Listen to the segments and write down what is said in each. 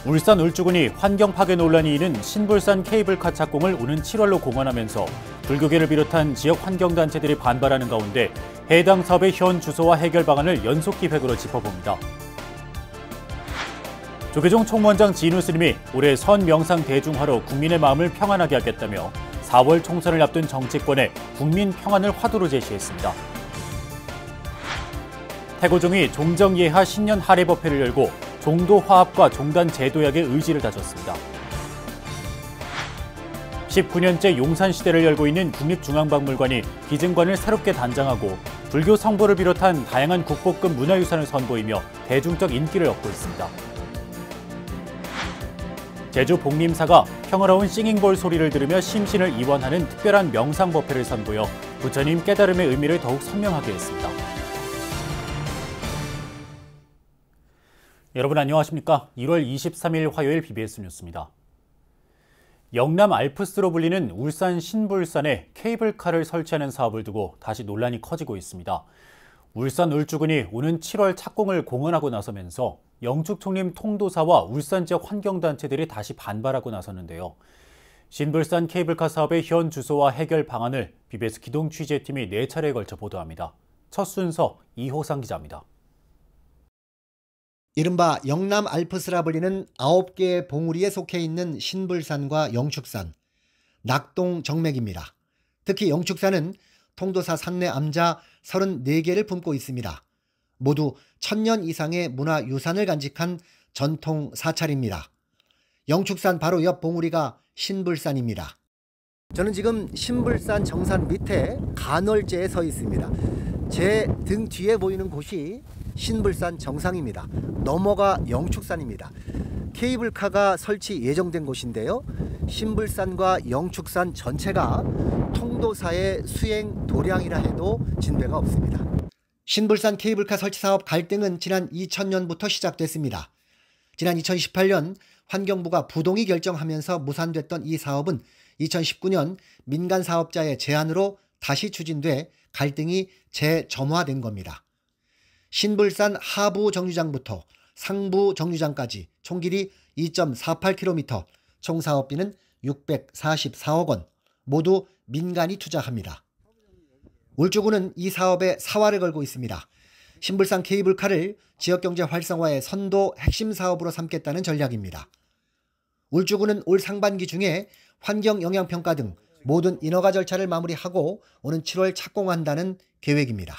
울산 울주군이 환경 파괴 논란이 있는 신불산 케이블카 착공을 오는 7월로 공언하면서 불교계를 비롯한 지역 환경단체들이 반발하는 가운데 해당 사업의 현 주소와 해결 방안을 연속 기획으로 짚어봅니다. 조계종 총무원장 진우 스님이 올해 선 명상 대중화로 국민의 마음을 평안하게 하겠다며 4월 총선을 앞둔 정치권에 국민 평안을 화두로 제시했습니다. 태고종이 종정예하 신년 할애법회를 열고 종도 화합과 종단 제도약의 의지를 다졌습니다. 19년째 용산시대를 열고 있는 국립중앙박물관이 기증관을 새롭게 단장하고 불교 성보를 비롯한 다양한 국보급 문화유산을 선보이며 대중적 인기를 얻고 있습니다. 제주 복림사가 평화로운 싱잉볼 소리를 들으며 심신을 이원하는 특별한 명상법회를 선보여 부처님 깨달음의 의미를 더욱 선명하게 했습니다. 여러분 안녕하십니까? 1월 23일 화요일 BBS 뉴스입니다. 영남 알프스로 불리는 울산 신불산에 케이블카를 설치하는 사업을 두고 다시 논란이 커지고 있습니다. 울산 울주군이 오는 7월 착공을 공언하고 나서면서 영축총림 통도사와 울산 지역 환경단체들이 다시 반발하고 나섰는데요. 신불산 케이블카 사업의 현 주소와 해결 방안을 BBS 기동 취재팀이 4차례에 걸쳐 보도합니다. 첫 순서 이호상 기자입니다. 이른바 영남 알프스라 불리는 9개의 봉우리에 속해 있는 신불산과 영축산, 낙동 정맥입니다. 특히 영축산은 통도사 산내 암자 34개를 품고 있습니다. 모두 1000년 이상의 문화유산을 간직한 전통 사찰입니다. 영축산 바로 옆 봉우리가 신불산입니다. 저는 지금 신불산 정산 밑에 간월제에 서 있습니다. 제 등 뒤에 보이는 곳이 신불산 정상입니다. 너머가 영축산입니다. 케이블카가 설치 예정된 곳인데요. 신불산과 영축산 전체가 통도사의 수행 도량이라 해도 진배가 없습니다. 신불산 케이블카 설치 사업 갈등은 지난 2000년부터 시작됐습니다. 지난 2018년 환경부가 부동의 결정하면서 무산됐던 이 사업은 2019년 민간 사업자의 제안으로 다시 추진돼 갈등이 재점화된 겁니다. 신불산 하부 정류장부터 상부 정류장까지 총 길이 2.48km, 총 사업비는 644억 원, 모두 민간이 투자합니다. 울주군은 이 사업에 사활을 걸고 있습니다. 신불산 케이블카를 지역경제 활성화의 선도 핵심 사업으로 삼겠다는 전략입니다. 울주군은 올 상반기 중에 환경영향평가 등 모든 인허가 절차를 마무리하고 오는 7월 착공한다는 계획입니다.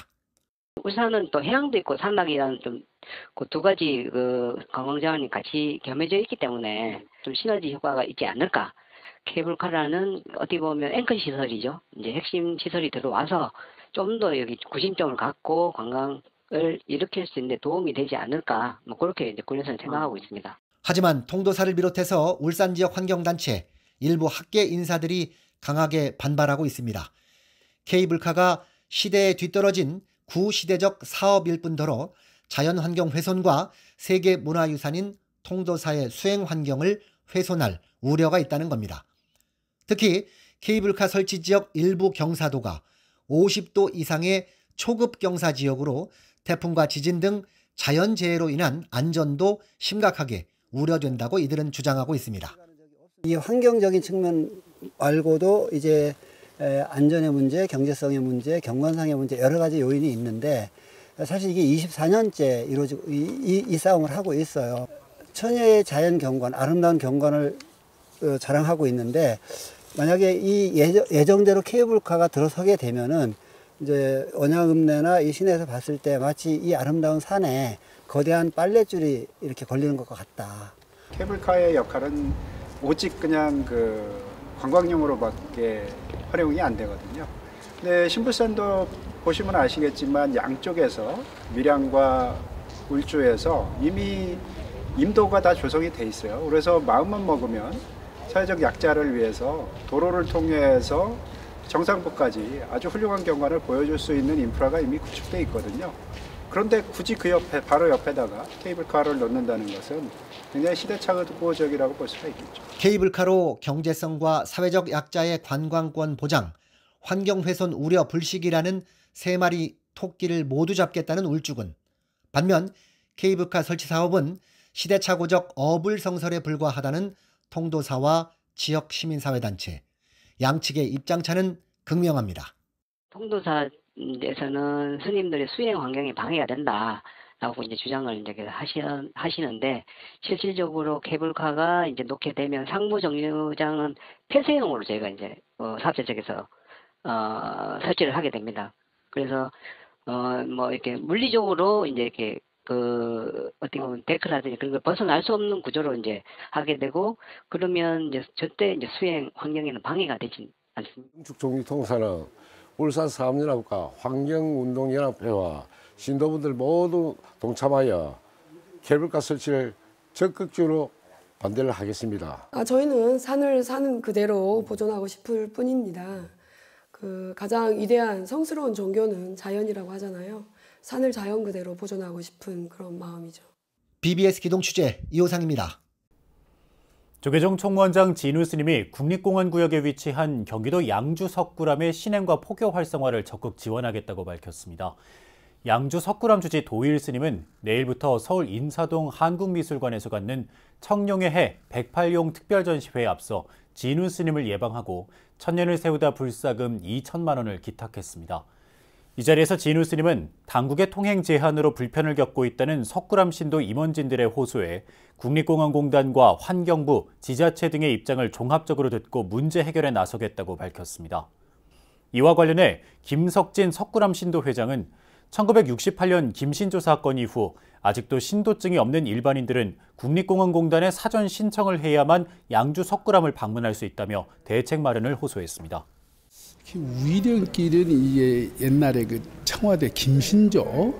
울산은 또 해양도 있고 산락이라는 좀 그 두 가지 관광자원이 같이 겸해져 있기 때문에 좀 시너지 효과가 있지 않을까. 케이블카라는 어떻게 보면 앵커 시설이죠. 이제 핵심 시설이 들어와서 좀 더 여기 구심점을 갖고 관광을 일으킬 수 있는 데 도움이 되지 않을까. 그렇게 이제 군에서는 생각하고 있습니다. 하지만 통도사를 비롯해서 울산 지역 환경단체, 일부 학계 인사들이 강하게 반발하고 있습니다. 케이블카가 시대에 뒤떨어진 구시대적 사업일 뿐더러 자연환경 훼손과 세계 문화유산인 통도사의 수행 환경을 훼손할 우려가 있다는 겁니다. 특히 케이블카 설치 지역 일부 경사도가 50도 이상의 초급 경사 지역으로 태풍과 지진 등 자연재해로 인한 안전도 심각하게 우려된다고 이들은 주장하고 있습니다. 이 환경적인 측면 말고도 이제 안전의 문제, 경제성의 문제, 경관상의 문제 여러 가지 요인이 있는데 사실 이게 24년째 이루어지고 이 싸움을 하고 있어요. 천혜의 자연 경관, 아름다운 경관을 자랑하고 있는데 만약에 이 예정대로 케이블카가 들어서게 되면은 이제 언양읍내나 이 시내에서 봤을 때 마치 이 아름다운 산에 거대한 빨랫줄이 이렇게 걸리는 것 같다. 케이블카의 역할은 오직 그냥 관광용으로밖에 활용이 안 되거든요. 근데 신불산도 보시면 아시겠지만 양쪽에서 밀양과 울주에서 이미 임도가 다 조성이 돼 있어요. 그래서 마음만 먹으면 사회적 약자를 위해서 도로를 통해서 정상부까지 아주 훌륭한 경관을 보여줄 수 있는 인프라가 이미 구축돼 있거든요. 그런데 굳이 그 옆에 바로 옆에다가 케이블카를 놓는다는 것은 굉장히 시대착오적이라고 볼 수가 있겠죠. 케이블카로 경제성과 사회적 약자의 관광권 보장, 환경훼손 우려 불식이라는 3마리 토끼를 모두 잡겠다는 울주군. 반면 케이블카 설치 사업은 시대착오적 어불성설에 불과하다는 통도사와 지역 시민사회단체. 양측의 입장차는 극명합니다. 통도사에서는 스님들의 수행 환경에 방해가 된다라고 이제 주장을 이제 하시는데, 실질적으로 케이블카가 이제 놓게 되면 상부 정류장은 폐쇄형으로 저희가 이제 사업자 측에서 설치를 하게 됩니다. 그래서 뭐 이렇게 물리적으로 이제 이렇게 어떻게 보면 데크라든지 그런 걸 벗어날 수 없는 구조로 이제 하게 되고, 그러면 이제 저때 이제 수행 환경에는 방해가 되지 않습니다. 영축종립통사는 울산사업연합과 환경운동연합회와 신도분들 모두 동참하여 케이블카 설치를 적극적으로 반대를 하겠습니다. 저희는 산을 사는 그대로 보존하고 싶을 뿐입니다. 가장 위대한 성스러운 종교는 자연이라고 하잖아요. 산을 자연 그대로 보존하고 싶은 그런 마음이죠. BBS 기동 취재 이호상입니다. 조계종 총무원장 진우 스님이 국립공원구역에 위치한 경기도 양주 석굴암의 신행과 포교 활성화를 적극 지원하겠다고 밝혔습니다. 양주 석굴암 주지 도일 스님은 내일부터 서울 인사동 한국미술관에서 갖는 청룡의 해 108용 특별전시회에 앞서 진우 스님을 예방하고 천년을 세우다 불사금 2천만 원을 기탁했습니다. 이 자리에서 진우 스님은 당국의 통행 제한으로 불편을 겪고 있다는 석굴암 신도 임원진들의 호소에 국립공원공단과 환경부, 지자체 등의 입장을 종합적으로 듣고 문제 해결에 나서겠다고 밝혔습니다. 이와 관련해 김석진 석굴암 신도 회장은 1968년 김신조 사건 이후 아직도 신도증이 없는 일반인들은 국립공원공단에 사전 신청을 해야만 양주 석굴암을 방문할 수 있다며 대책 마련을 호소했습니다. 우이령길은 이게 옛날에 청와대 김신조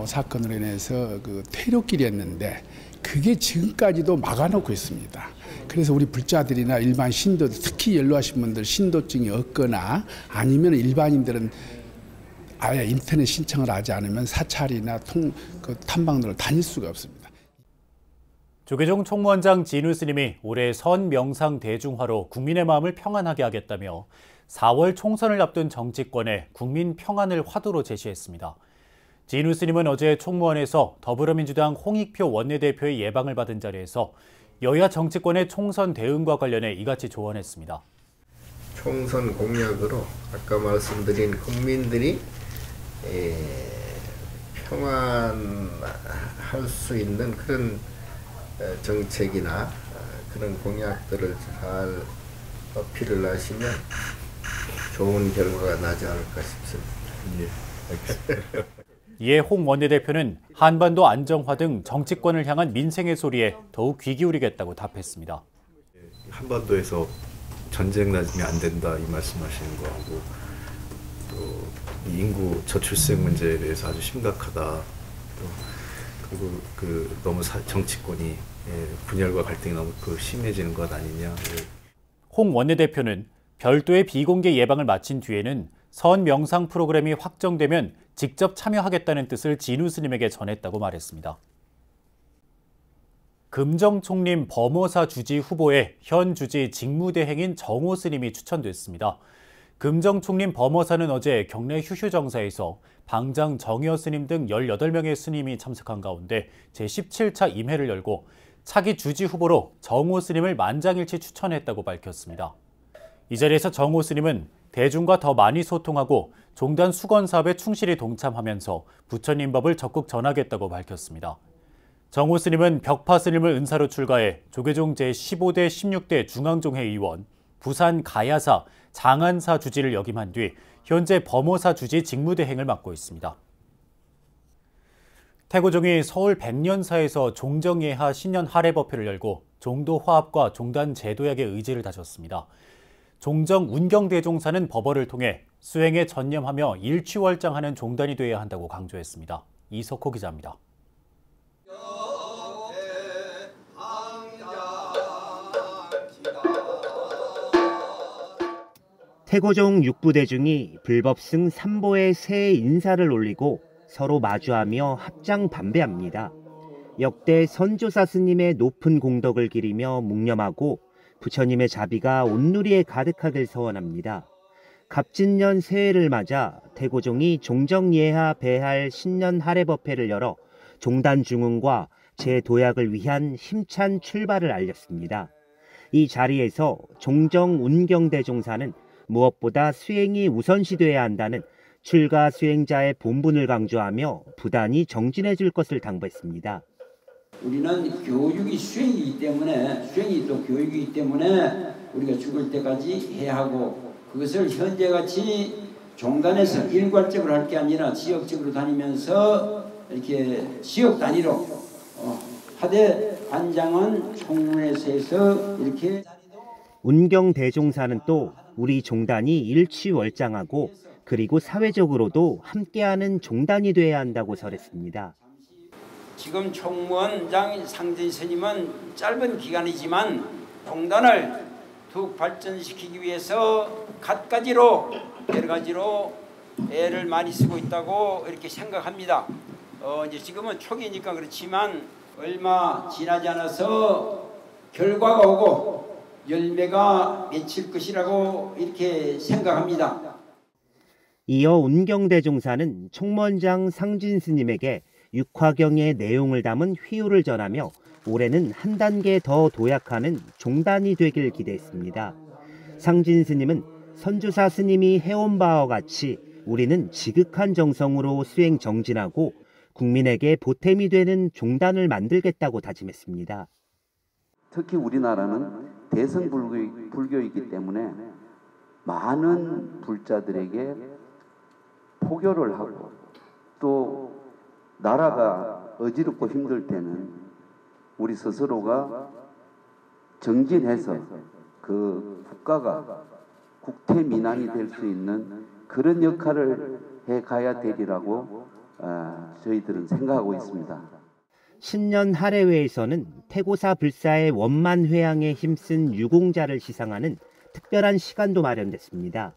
사건으로 인해서 퇴로길이었는데 그게 지금까지도 막아놓고 있습니다. 그래서 우리 불자들이나 일반 신도들, 특히 연로하신 분들 신도증이 없거나 아니면 일반인들은 아예 인터넷 신청을 하지 않으면 사찰이나 탐방로를 다닐 수가 없습니다. 조계종 총무원장 진우 스님이 올해 선 명상 대중화로 국민의 마음을 평안하게 하겠다며 4월 총선을 앞둔 정치권에 국민 평안을 화두로 제시했습니다. 진우 스님은 어제 총무원에서 더불어민주당 홍익표 원내대표의 예방을 받은 자리에서 여야 정치권의 총선 대응과 관련해 이같이 조언했습니다. 총선 공약으로 아까 말씀드린 국민들이 평안할 수 있는 그런 정책이나 그런 공약들을 잘 어필을 하시면 좋은 결과가 나지 않을까 싶습니다. 이에 홍 원내대표는 한반도 안정화 등 정치권을 향한 민생의 소리에 더욱 귀 기울이겠다고 답했습니다. 한반도에서 전쟁 나면 안 된다 이 말씀하시는 거하고 또 인구 저출생 문제에 대해서 아주 심각하다. 또 그리고 너무 정치권이 분열과 갈등이 너무 심해지는 것 아니냐. 홍 원내대표는 별도의 비공개 예방을 마친 뒤에는 선 명상 프로그램이 확정되면 직접 참여하겠다는 뜻을 진우 스님에게 전했다고 말했습니다. 금정총림 범어사 주지 후보에 현 주지 직무대행인 정호 스님이 추천됐습니다. 금정총림 범어사는 어제 경내 휴휴정사에서 방장 정여 스님 등 18명의 스님이 참석한 가운데 제17차 임회를 열고 차기 주지 후보로 정호 스님을 만장일치 추천했다고 밝혔습니다. 이 자리에서 정호 스님은 대중과 더 많이 소통하고 종단 수건 사업에 충실히 동참하면서 부처님 법을 적극 전하겠다고 밝혔습니다. 정호 스님은 벽파 스님을 은사로 출가해 조계종 제15대 16대 중앙종회 의원, 부산 가야사, 장안사 주지를 역임한 뒤 현재 범어사 주지 직무대행을 맡고 있습니다. 태고종이 서울 백년사에서 종정예하 신년 할애법회를 열고 종도 화합과 종단 제도약의 의지를 다졌습니다. 종정 운경대종사는 법어를 통해 수행에 전념하며 일취월장하는 종단이 되어야 한다고 강조했습니다. 이석호 기자입니다. 태고종 6부대중이 불법승 3보의 새해 인사를 올리고 서로 마주하며 합장 반배합니다. 역대 선조사 스님의 높은 공덕을 기리며 묵념하고 부처님의 자비가 온누리에 가득하길 서원합니다. 갑진년 새해를 맞아 태고종이 종정예하 배할 신년 할애법회를 열어 종단 중흥과 재도약을 위한 힘찬 출발을 알렸습니다. 이 자리에서 종정 운경대종사는 무엇보다 수행이 우선시돼야 한다는 출가 수행자의 본분을 강조하며 부단히 정진해 줄 것을 당부했습니다. 우리는 교육이 수행이기 때문에, 수행이 또 교육이기 때문에 우리가 죽을 때까지 해야 하고, 그것을 현재같이 종단에서 일괄적으로 할 게 아니라 지역적으로 다니면서 이렇게 지역 단위로 하되 관장은 총무에서 해서 이렇게. 운경대종사는 또 우리 종단이 일취월장하고 그리고 사회적으로도 함께하는 종단이 돼야 한다고 설했습니다. 지금 총무원장 상진 스님은 짧은 기간이지만 종단을 더욱 발전시키기 위해서 갖가지로 여러 가지로 애를 많이 쓰고 있다고 이렇게 생각합니다. 이제 지금은 초기니까 그렇지만 얼마 지나지 않아서 결과가 오고 열매가 맺힐 것이라고 이렇게 생각합니다. 이어 운경대종사는 총무원장 상진 스님에게 육화경의 내용을 담은 휘유를 전하며 올해는 한 단계 더 도약하는 종단이 되길 기대했습니다. 상진 스님은 선주사 스님이 해온 바와 같이 우리는 지극한 정성으로 수행 정진하고 국민에게 보탬이 되는 종단을 만들겠다고 다짐했습니다. 특히 우리나라는 대승 불교이기 때문에 많은 불자들에게 포교를 하고 또 나라가 어지럽고 힘들 때는 우리 스스로가 정진해서 그 국가가 국태민안이 될 수 있는 그런 역할을 해가야 되리라고 저희들은 생각하고 있습니다. 신년 할애회에서는 태고사 불사의 원만회양에 힘쓴 유공자를 시상하는 특별한 시간도 마련됐습니다.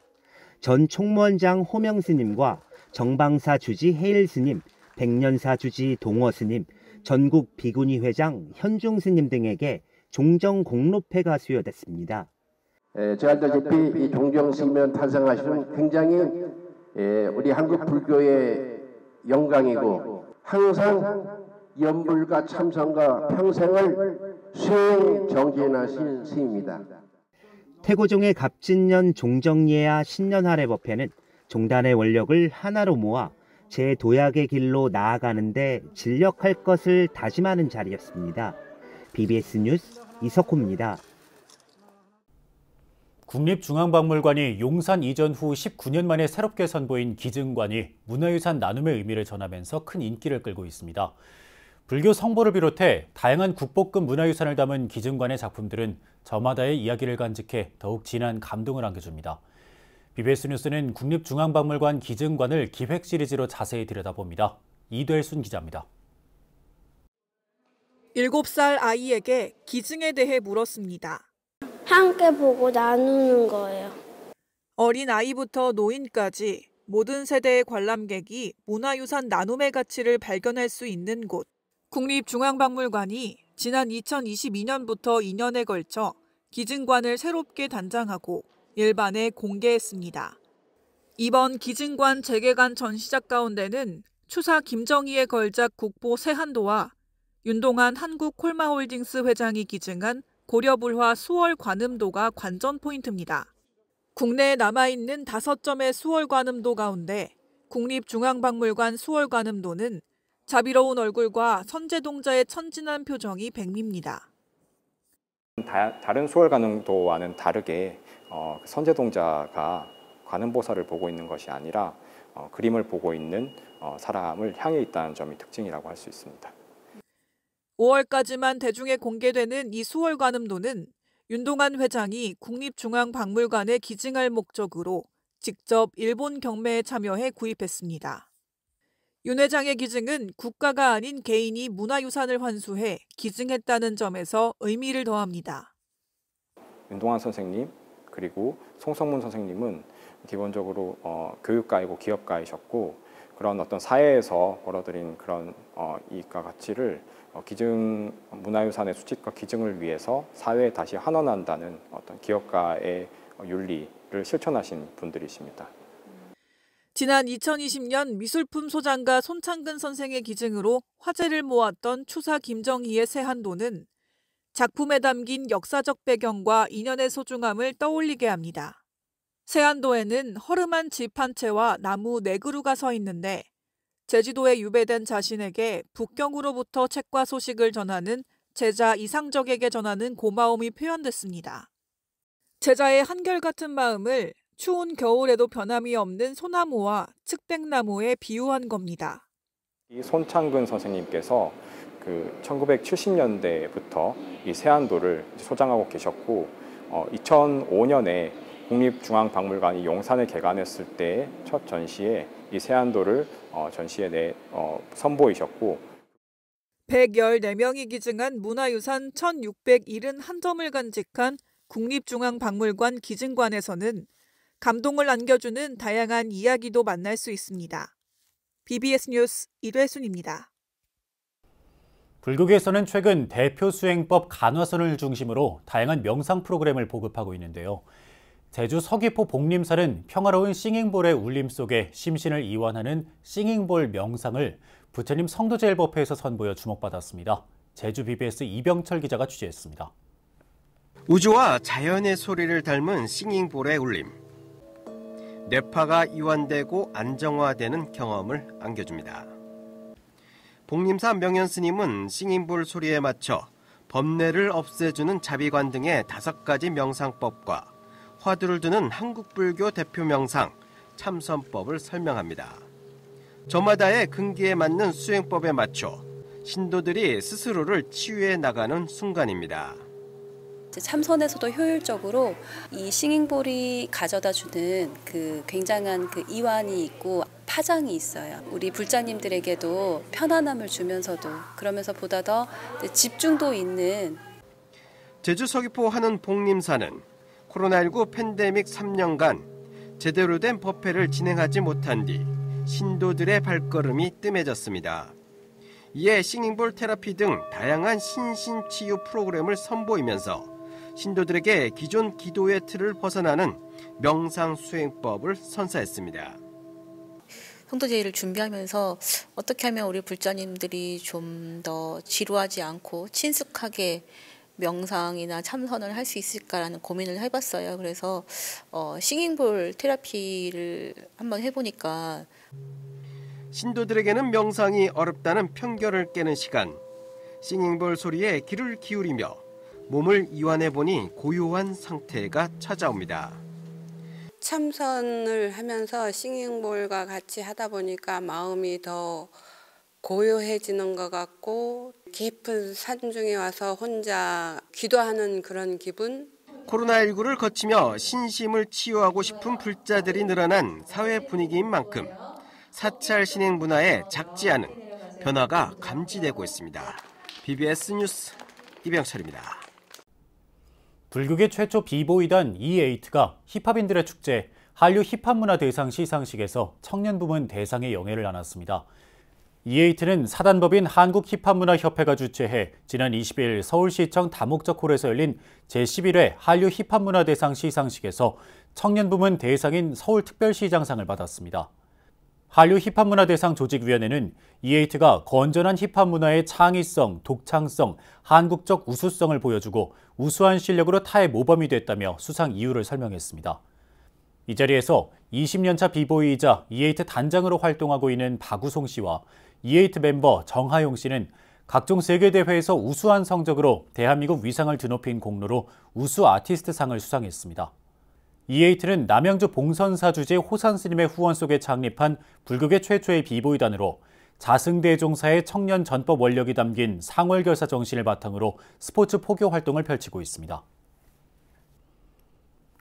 전 총무원장 호명 스님과 정방사 주지 해일 스님, 백년사 주지 동어 스님, 전국 비구니 회장 현중 스님 등에게 종정 공로패가 수여됐습니다. 제가 알다시피 이 종정 스님을 탄생하시는 굉장히 우리 한국 불교의 영광이고 항상 연불과 참선과 평생을 수행 정진하신 스님입니다. 태고종의 갑진년 종정예야 신년할애법회는 종단의 원력을 하나로 모아 재도약의 길로 나아가는 데 진력할 것을 다짐하는 자리였습니다. BBS 뉴스 이석호입니다. 국립중앙박물관이 용산 이전 후 19년 만에 새롭게 선보인 기증관이 문화유산 나눔의 의미를 전하면서 큰 인기를 끌고 있습니다. 불교 성보를 비롯해 다양한 국보급 문화유산을 담은 기증관의 작품들은 저마다의 이야기를 간직해 더욱 진한 감동을 안겨줍니다. BBS 뉴스는 국립중앙박물관 기증관을 기획 시리즈로 자세히 들여다봅니다. 이del순 기자입니다. 7살 아이에게 기증에 대해 물었습니다. 함께 보고 나누는 거예요. 어린 아이부터 노인까지 모든 세대의 관람객이 문화유산 나눔의 가치를 발견할 수 있는 곳. 국립중앙박물관이 지난 2022년부터 2년에 걸쳐 기증관을 새롭게 단장하고 일반에 공개했습니다. 이번 기증관 재개관 전시작 가운데는 추사 김정희의 걸작 국보 세한도와 윤동한 한국콜마홀딩스 회장이 기증한 고려불화 수월관음도가 관전 포인트입니다. 국내에 남아있는 5점의 수월관음도 가운데 국립중앙박물관 수월관음도는 자비로운 얼굴과 선제동자의 천진한 표정이 백미입니다. 다른 수월관음도와는 다르게 선제동자가 관음보살을 보고 있는 것이 아니라 그림을 보고 있는 사람을 향해 있다는 점이 특징이라고 할 수 있습니다. 5월까지만 대중에 공개되는 이 수월관음도는 윤동한 회장이 국립중앙박물관에 기증할 목적으로 직접 일본 경매에 참여해 구입했습니다. 윤 회장의 기증은 국가가 아닌 개인이 문화유산을 환수해 기증했다는 점에서 의미를 더합니다. 윤동한 선생님 그리고 송성문 선생님은 기본적으로 교육가이고 기업가이셨고 그런 어떤 사회에서 벌어들인 그런 이익과 가치를 기증 문화유산의 수집과 기증을 위해서 사회에 다시 환원한다는 어떤 기업가의 윤리를 실천하신 분들이십니다. 지난 2020년 미술품 소장가 손창근 선생의 기증으로 화제를 모았던 추사 김정희의 세한도는 작품에 담긴 역사적 배경과 인연의 소중함을 떠올리게 합니다. 세한도에는 허름한 집 한 채와 나무 4그루가 서 있는데 제주도에 유배된 자신에게 북경으로부터 책과 소식을 전하는 제자 이상적에게 전하는 고마움이 표현됐습니다. 제자의 한결같은 마음을 추운 겨울에도 변함이 없는 소나무와 측백나무에 비유한 겁니다. 이 손창근 선생님께서 1970년대부터 이 세한도를 소장하고 계셨고 2005년에 국립중앙박물관이 용산을 개관했을 때 첫 전시에 이 세한도를 전시에 선보이셨고 114명이 기증한 문화유산 1671점을 간직한 국립중앙박물관 기증관에서는 감동을 안겨주는 다양한 이야기도 만날 수 있습니다. BBS 뉴스 이뢰순입니다. 불교계에서는 최근 대표 수행법 간화선을 중심으로 다양한 명상 프로그램을 보급하고 있는데요. 제주 서귀포 복림사는 평화로운 싱잉볼의 울림 속에 심신을 이완하는 싱잉볼 명상을 부처님 성도제일법회에서 선보여 주목받았습니다. 제주 BBS 이병철 기자가 취재했습니다. 우주와 자연의 소리를 닮은 싱잉볼의 울림. 뇌파가 이완되고 안정화되는 경험을 안겨줍니다. 복림사 명현 싱잉볼 소리에 맞춰 범뇌를 없애주는 자비관 등의 5가지 명상법과 화두를 두는 한국불교 대표 명상, 참선법을 설명합니다. 저마다의 근기에 맞는 수행법에 맞춰 신도들이 스스로를 치유해 나가는 순간입니다. 참선에서도 효율적으로 이 싱잉볼이 가져다주는 굉장한 이완이 있고 파장이 있어요. 우리 불자님들에게도 편안함을 주면서도 그러면서 보다 더 집중도 있는. 제주 서귀포 하는 복림사는 코로나19 팬데믹 3년간 제대로 된 법회를 진행하지 못한 뒤 신도들의 발걸음이 뜸해졌습니다. 이에 싱잉볼 테라피 등 다양한 신심치유 프로그램을 선보이면서 신도들에게 기존 기도의 틀을 벗어나는 명상 수행법을 선사했습니다. 성도제의를 준비하면서 어떻게 하면 우리 불자님들이 좀 더 지루하지 않고 친숙하게 명상이나 참선을 할 수 있을까라는 고민을 해봤어요. 그래서 싱잉볼 테라피를 한번 해보니까 신도들에게는 명상이 어렵다는 편견을 깨는 시간. 싱잉볼 소리에 귀를 기울이며 몸을 이완해보니 고요한 상태가 찾아옵니다. 참선을 하면서 싱잉볼과 같이 하다 보니까 마음이 더 고요해지는 것 같고 깊은 산중에 와서 혼자 기도하는 그런 기분. 코로나19를 거치며 신심을 치유하고 싶은 불자들이 늘어난 사회 분위기인 만큼 사찰 신행 문화에 작지 않은 변화가 감지되고 있습니다. BBS 뉴스 이병철입니다. 불교계 최초 비보이단 E8가 힙합인들의 축제 한류 힙합문화대상 시상식에서 청년 부문 대상의 영예를 안았습니다. E8는 사단법인 한국힙합문화협회가 주최해 지난 20일 서울시청 다목적홀에서 열린 제11회 한류 힙합문화대상 시상식에서 청년 부문 대상인 서울특별시장상을 받았습니다. 한류 힙합문화대상 조직위원회는 E8가 건전한 힙합문화의 창의성, 독창성, 한국적 우수성을 보여주고 우수한 실력으로 타의 모범이 됐다며 수상 이유를 설명했습니다. 이 자리에서 20년차 비보이이자 E8 단장으로 활동하고 있는 박우송 씨와 E8 멤버 정하용 씨는 각종 세계대회에서 우수한 성적으로 대한민국 위상을 드높인 공로로 우수 아티스트상을 수상했습니다. E8는 남양주 봉선사 주재 호산 스님의 후원 속에 창립한 불교계 최초의 비보이단으로 자승대종사의 청년 전법 원력이 담긴 상월결사 정신을 바탕으로 스포츠 포교 활동을 펼치고 있습니다.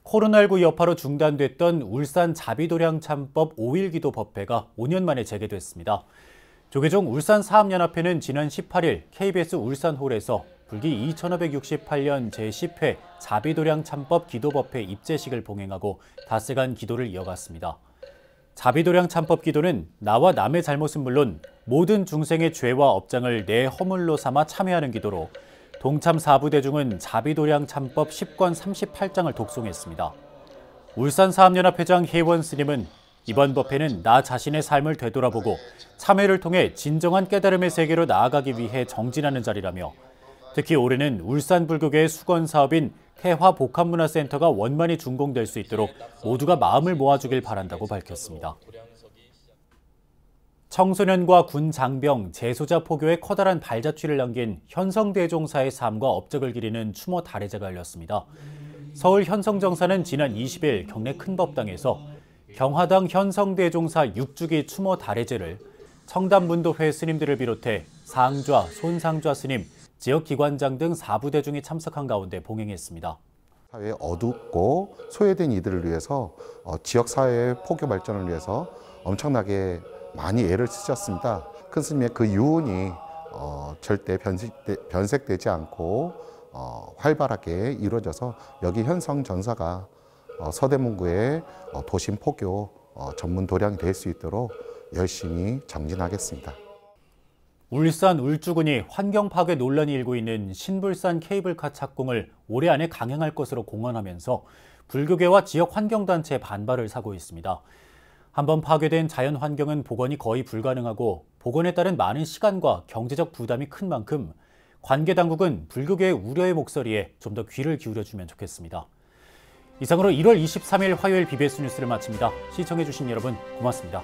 코로나19 여파로 중단됐던 울산 자비도량 참법 5일 기도 법회가 5년 만에 재개됐습니다. 조계종 울산사업연합회는 지난 18일 KBS 울산홀에서 불기 2568년 제10회 자비도량 참법 기도법회 입제식을 봉행하고 닷새간 기도를 이어갔습니다. 자비도량 참법 기도는 나와 남의 잘못은 물론 모든 중생의 죄와 업장을 내 허물로 삼아 참회하는 기도로 동참 사부대중은 자비도량 참법 10권 38장을 독송했습니다. 울산사업연합회장 혜원 스님은 이번 법회는 나 자신의 삶을 되돌아보고 참회를 통해 진정한 깨달음의 세계로 나아가기 위해 정진하는 자리라며 특히 올해는 울산 불교계의 수건 사업인 태화복합문화센터가 원만히 준공될 수 있도록 모두가 마음을 모아주길 바란다고 밝혔습니다. 청소년과 군 장병, 재소자 포교의 커다란 발자취를 남긴 현성대종사의 삶과 업적을 기리는 추모 다례제가 열렸습니다. 서울 현성정사는 지난 20일 경내 큰법당에서 경화당 현성대종사 6주기 추모 다례제를 청담문도회 스님들을 비롯해 상좌, 손상좌 스님, 지역기관장 등 4부대중이 참석한 가운데 봉행했습니다. 사회에 어둡고 소외된 이들을 위해서 지역사회의 포교 발전을 위해서 엄청나게 많이 애를 쓰셨습니다. 큰 스님의 그 유언이 절대 변색되지 않고 활발하게 이루어져서 여기 현성전사가 서대문구의 도심 포교 전문 도량이 될 수 있도록 열심히 정진하겠습니다. 울산 울주군이 환경 파괴 논란이 일고 있는 신불산 케이블카 착공을 올해 안에 강행할 것으로 공언하면서 불교계와 지역 환경단체의 반발을 사고 있습니다. 한번 파괴된 자연 환경은 복원이 거의 불가능하고 복원에 따른 많은 시간과 경제적 부담이 큰 만큼 관계 당국은 불교계의 우려의 목소리에 좀 더 귀를 기울여주면 좋겠습니다. 이상으로 1월 23일 화요일 BBS 뉴스를 마칩니다. 시청해주신 여러분 고맙습니다.